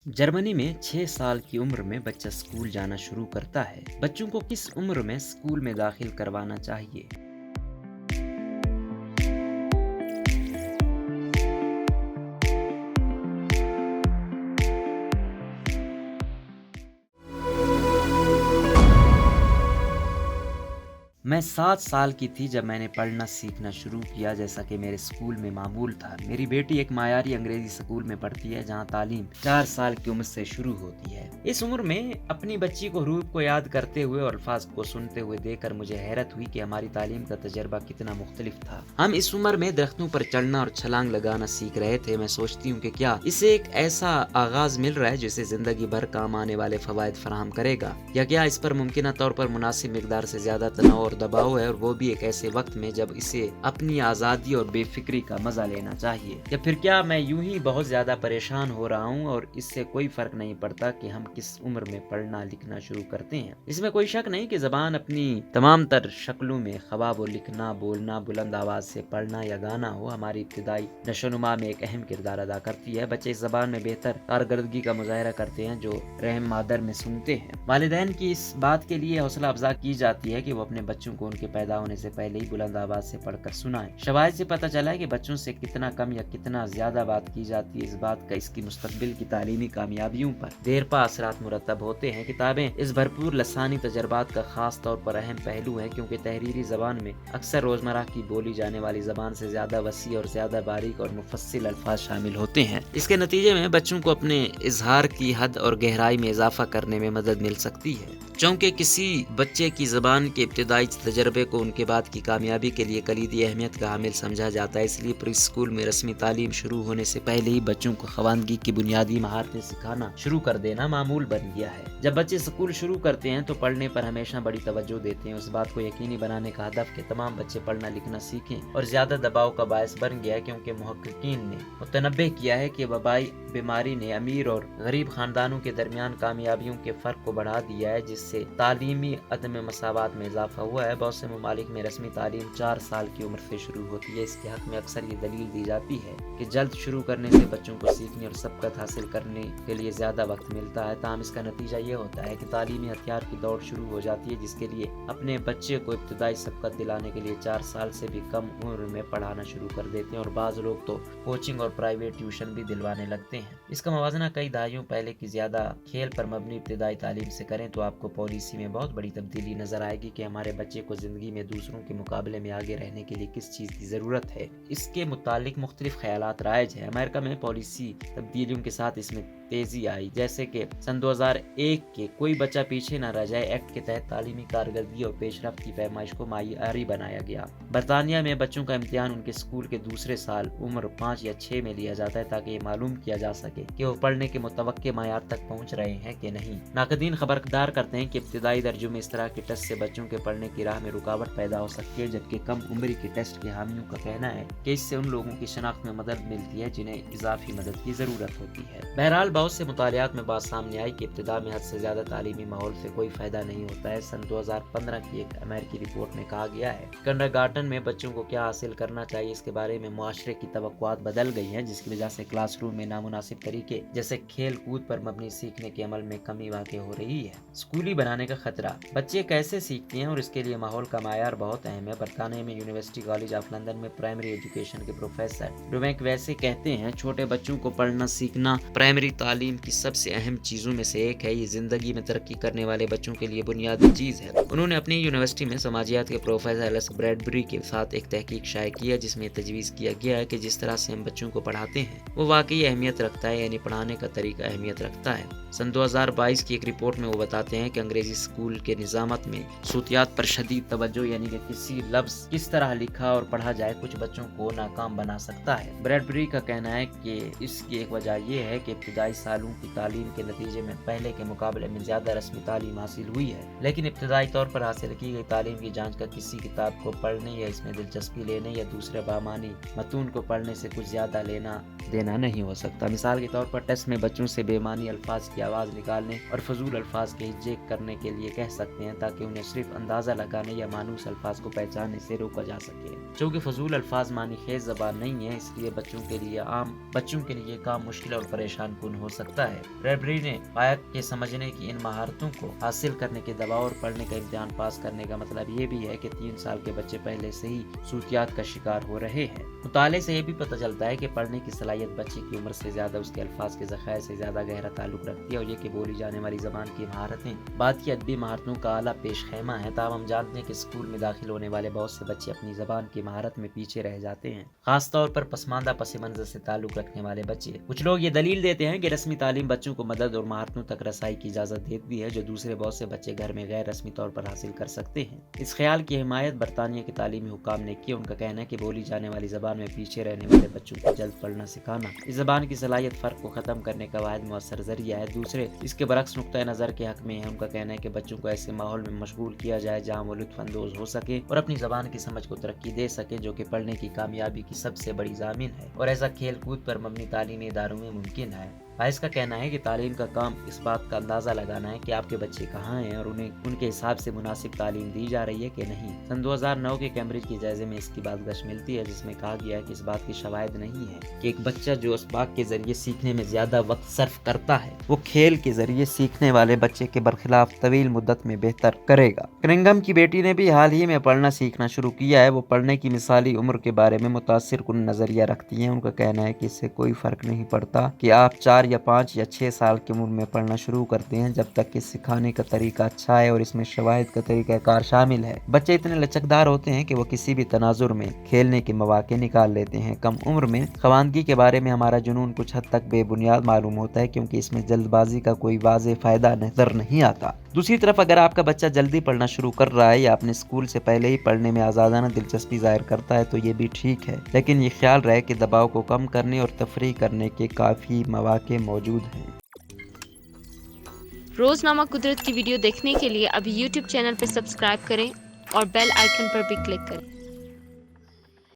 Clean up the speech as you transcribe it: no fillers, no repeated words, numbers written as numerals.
Germany में 6 साल की उम्र में बच्चा स्कूल जाना शुरू करता है। बच्चों को किस उम्र में स्कूल में दाखिल करवाना चाहिए? मैं 7 साल की थी जब मैंने पढ़ना सीखना शुरू किया, जैसा कि मेरे स्कूल में मामूल था। मेरी बेटी एक मायारी अंग्रेजी स्कूल में पढ़ती है, जहां तालीम 4 साल की उम्र से शुरू होती है। इस उम्र में अपनी बच्ची को हरूफ को याद करते हुए और अल्फाज को सुनते हुए देखकर मुझे हैरत हुई कि हमारी तालीम का तजर्बा कितना मुख्तलिफ था। हम इस उम्र में दरख्तों पर चढ़ना और छलांग लगाना सीख रहे थे। मैं सोचती हूँ कि क्या इसे एक ऐसा आगाज मिल रहा है जिसे जिंदगी भर काम आने वाले फवायद फराहम करेगा, या क्या इस पर मुमकिन तौर पर मुनासिब मिकदार से ज्यादा तनाव और दबाव है, और वो भी एक ऐसे वक्त में जब इसे अपनी आज़ादी और बेफिक्री का मजा लेना चाहिए। या फिर क्या मैं यूं ही बहुत ज्यादा परेशान हो रहा हूं और इससे कोई फर्क नहीं पड़ता कि हम किस उम्र में पढ़ना लिखना शुरू करते हैं। इसमें कोई शक नहीं कि जबान अपनी तमाम तर शक्लों में, ख्वाब वो लिखना, बोलना, बुलंद आवाज से पढ़ना या गाना हो, हमारी इब्तिदाई नशोनुमा में एक अहम किरदार अदा करती है। बच्चे इस जबान में बेहतर कारकर्दगी का मुजाहरा करते हैं जो रहम मादर में सुनते हैं। वालिदैन की इस बात के लिए हौसला अफजा की जाती है कि वो अपने बच्चों को उनके पैदा होने से पहले ही बुलंद आवाज से पढ़कर सुनाएं। शवाहिद से पता चला है कि बच्चों से कितना कम या कितना ज्यादा बात की जाती है, इस बात का इसकी मुस्तकबिल की तालीमी कामयाबियों पर देरपा असरात मुरतब होते हैं। किताबें इस भरपूर लसानी तजर्बात का खास तौर पर अहम पहलू है, क्योंकि तहरीरी जबान में अक्सर रोजमर्रा की बोली जाने वाली जबान से ज्यादा वसी और ज्यादा बारीक और मुफस्सिल अल्फाज शामिल होते हैं। इसके नतीजे में बच्चों को अपने इजहार की हद और गहराई में इजाफा करने में मदद मिल सकती है। चूंकि किसी बच्चे की जबान के इब्तिदाई तजर्बे को उनके बाद की कामयाबी के लिए कलीदी अहमियत का हामिल समझा जाता है, इसलिए प्री स्कूल में रस्मी तालीम शुरू होने से पहले ही बच्चों को खवानगी की बुनियादी महारतें सिखाना शुरू कर देना मामूल बन गया है। जब बच्चे स्कूल शुरू करते हैं तो पढ़ने पर हमेशा बड़ी तवज्जो देते हैं। उस बात को यकीनी बनाने का हदफ कि तमाम बच्चे पढ़ना लिखना सीखें और ज्यादा दबाव का बायस बन गया है, क्योंकि मुहक्किकीन ने मुतनब्बे किया है कि वबाई बीमारी ने अमीर और गरीब खानदानों के दरमियान कामयाबियों के फर्क को बढ़ा दिया है, जिससे तालीमी अदम मसावत में इजाफा हुआ है। बहुत से ममालिक में रस्मी तालीम 4 साल की उम्र से शुरू होती है। इसके हक में अक्सर ये दलील दी जाती है कि जल्द शुरू करने से बच्चों को सीखने और सबकत हासिल करने के लिए ज्यादा वक्त मिलता है। ताहम इसका नतीजा ये होता है कि तालीमी हथियार की दौड़ शुरू हो जाती है, जिसके लिए अपने बच्चे को इब्तिदाई सबकत दिलाने के लिए 4 साल से भी कम उम्र में पढ़ाना शुरू कर देते हैं, और बाज लोग तो कोचिंग और प्राइवेट ट्यूशन भी दिलवाने लगते हैं। इसका मवाजना कई दहाइयों पहले की ज्यादा खेल पर मबनी इब्तिदाई तालीम से करें तो आपको पॉलिसी में बहुत बड़ी तब्दीली नजर आएगी कि हमारे बच्चे को जिंदगी में दूसरों के मुकाबले में आगे रहने के लिए किस चीज की जरूरत है। इसके मुतालिक मुख्तलिफ ख्यालात राइज है। अमेरिका में पॉलिसी तब्दीलियों के साथ इसमें तेजी आई, जैसे कि सन 2001 के कोई बच्चा पीछे न रह जाए एक्ट के तहत तालीमी कारकर्दगी और पेशरफ्त की पैमाइश को मायारी बनाया गया। बरतानिया में बच्चों का इम्तिहान उनके स्कूल के दूसरे साल उम्र 5 या 6 में लिया जाता है, ताकि ये मालूम किया जा सके कि वो पढ़ने के मुतवक्के मायार तक पहुँच रहे हैं कि नहीं। नाकदीन खबरदार करते हैं कि इब्तिदाई दर्जों में इस तरह के टेस्ट से बच्चों के पढ़ने की राह में रुकावट पैदा हो सकती है, जबकि कम उम्र के टेस्ट के हामियों का कहना है कि इससे उन लोगों की शनाख्त में मदद मिलती है जिन्हें इजाफी मदद की जरूरत होती है। बहरहाल बहुत से मुतालियात में बात सामने आई कि इब्तिदा में हद से ज्यादा तालीमी माहौल से कोई फायदा नहीं होता है। सन 2015 की एक अमेरिकी रिपोर्ट में कहा गया है किंडरगार्टन में बच्चों को क्या हासिल करना चाहिए, इसके बारे में मुआशरे की तवक्कुआत बदल गई है, जिसकी वजह से क्लासरूम में नामुनासिब तरीके जैसे खेल कूद पर मबनी सीखने के अमल में कमी वाक़ हो रही है। स्कूली बनाने का खतरा, बच्चे कैसे सीखते हैं और इसके लिए माहौल का मायार बहुत अहम है। बरतानिया में यूनिवर्सिटी कॉलेज ऑफ लंदन में प्राइमरी एजुकेशन के प्रोफेसर रुमेक वैसे कहते हैं, छोटे बच्चों को पढ़ना सीखना प्राइमरी तालीम की सबसे अहम चीजों में से एक है। ये जिंदगी में तरक्की करने वाले बच्चों के लिए बुनियादी चीज है। उन्होंने अपनी यूनिवर्सिटी में समाजियात के प्रोफेसर एलिस ब्रैडबरी के साथ एक तहकीक शाये की है, जिसमें तजवीज़ किया गया है कि जिस तरह से हम बच्चों को पढ़ाते हैं वो वाकई अहमियत रखता है, यानी पढ़ाने का तरीका अहमियत रखता है। सन 2022 की एक रिपोर्ट में वो बताते हैं कि अंग्रेजी स्कूल के निजामत में सूतियात पर शदीद तवज्जो, यानी कि किसी लफ्ज किस तरह लिखा और पढ़ा जाए, कुछ बच्चों को नाकाम बना सकता है। ब्रैडबरी का कहना है कि इसकी एक वजह यह है कि इब्तिदाई सालों की तालीम के नतीजे में पहले के मुकाबले में ज्यादा रस्मी तालीम हासिल हुई है, लेकिन इब्तिदाई तौर पर हासिल की गई तालीम की जांच का किसी किताब को पढ़ने या इसमें दिलचस्पी लेने या दूसरे बामानी मतून को पढ़ने से कुछ ज्यादा लेना देना नहीं हो सकता। मिसाल के तौर पर टेस्ट में बच्चों से बेमानी अल्फाज की आवाज निकालने और फजूल अल्फाज के हिज्जे करने के लिए कह सकते हैं, ताकि उन्हें सिर्फ अंदाजा लगाने या मानूस अल्फाज को पहचानने से रोका जा सके। चूँकि फजूल अल्फाज मानी खेज जबान नहीं है, इसलिए बच्चों के लिए काम मुश्किल और परेशान कुन हो हो सकता है। ब्रैडबरी ने पाया कि समझने की इन महारतों को हासिल करने के दबाव और पढ़ने का इम्तिहान पास करने का मतलब ये भी है कि 3 साल के बच्चे पहले से ही सूतियात का शिकार हो रहे हैं। मुताले से ये भी पता चलता है कि पढ़ने की सलाहियत बच्चे की उम्र से ज्यादा उसके अल्फाज के ज़खायर से ज्यादा गहरा ताल्लुक रखती है और ये कि बोली जाने वाली जबान की महारतें बात की अदबी महारतों का आला पेश खैमा है। ताहम हम जानते हैं कि स्कूल में दाखिल होने वाले बहुत से बच्चे अपनी जबान की महारत में पीछे रह जाते हैं, खास तौर पर पसमानदा पस मंजर से ताल्लुक रखने वाले बच्चे। कुछ लोग ये दलील देते हैं कि रस्मी तालीम बच्चों को मदद और महारतों तक रसाई की इजाजत देती है जो दूसरे बहुत से बच्चे घर में गैर रस्मी तौर पर हासिल कर सकते हैं। इस ख्याल की हिमायत बरतानिया के तालीमी हुकाम ने की। उनका कहना है कि बोली जाने वाली जबान में पीछे रहने वाले बच्चों को जल्द पढ़ना सिखाना इस जबान की सलाहियत फर्क को खत्म करने का वाहिद मुअस्सर जरिया है। दूसरे इसके बरक्स नुक्ता नजर के हक में है। उनका कहना है कि बच्चों को ऐसे माहौल में मशगूल किया जाए जहाँ वो लुत्फ अंदोज हो सके और अपनी जबान की समझ को तरक्की दे सके, जो कि पढ़ने की कामयाबी की सबसे बड़ी जामिन है और ऐसा खेल कूद पर मबनी तालीमी इदारों में मुमकिन है। फाइज का कहना है कि तालीम का काम इस बात का अंदाजा लगाना है कि आपके बच्चे कहाँ हैं और उन्हें उनके हिसाब से मुनासिब तालीम दी जा रही है कि नहीं। सन 2009 के कैम्ब्रिज के जायजे में इसकी बातगश मिलती है जिसमें कहा गया है कि इस बात की शवाहिद नहीं है कि एक बच्चा जो असबाक के जरिए सीखने में ज्यादा वक्त सर्फ करता है वो खेल के जरिए सीखने वाले बच्चे के बरखिलाफ तवील मुद्दत में बेहतर करेगा। कनिंघम की बेटी ने भी हाल ही में पढ़ना सीखना शुरू किया है। वो पढ़ने की मिसाली उम्र के बारे में मुतासिर कुन नजरिया रखती है। उनका कहना है कि इससे कोई फर्क नहीं पड़ता कि आप 4 या 5 या 6 साल की उम्र में पढ़ना शुरू करते हैं, जब तक कि सिखाने का तरीका अच्छा है और इसमें शवाहिद का तरीका कार शामिल है। बच्चे इतने लचकदार होते हैं कि वो किसी भी तनाजुर में खेलने के मौके निकाल लेते हैं। कम उम्र में खवानगी के बारे में हमारा जुनून कुछ हद तक बेबुनियाद मालूम होता है क्योंकि इसमें जल्दबाजी का कोई वाज़ेह फायदा नजर नहीं आता। दूसरी तरफ अगर आपका बच्चा जल्दी पढ़ना शुरू कर रहा है या अपने स्कूल से पहले ही पढ़ने में आज़ादाना दिलचस्पी जाहिर करता है तो ये भी ठीक है, लेकिन ये ख्याल रहे कि दबाव को कम करने और तफरीह करने के काफ़ी मौके मौजूद हैं। रोजनामा कुदरत की वीडियो देखने के लिए अभी YouTube चैनल पर सब्सक्राइब करें और बेल आइकन पर भी क्लिक करें।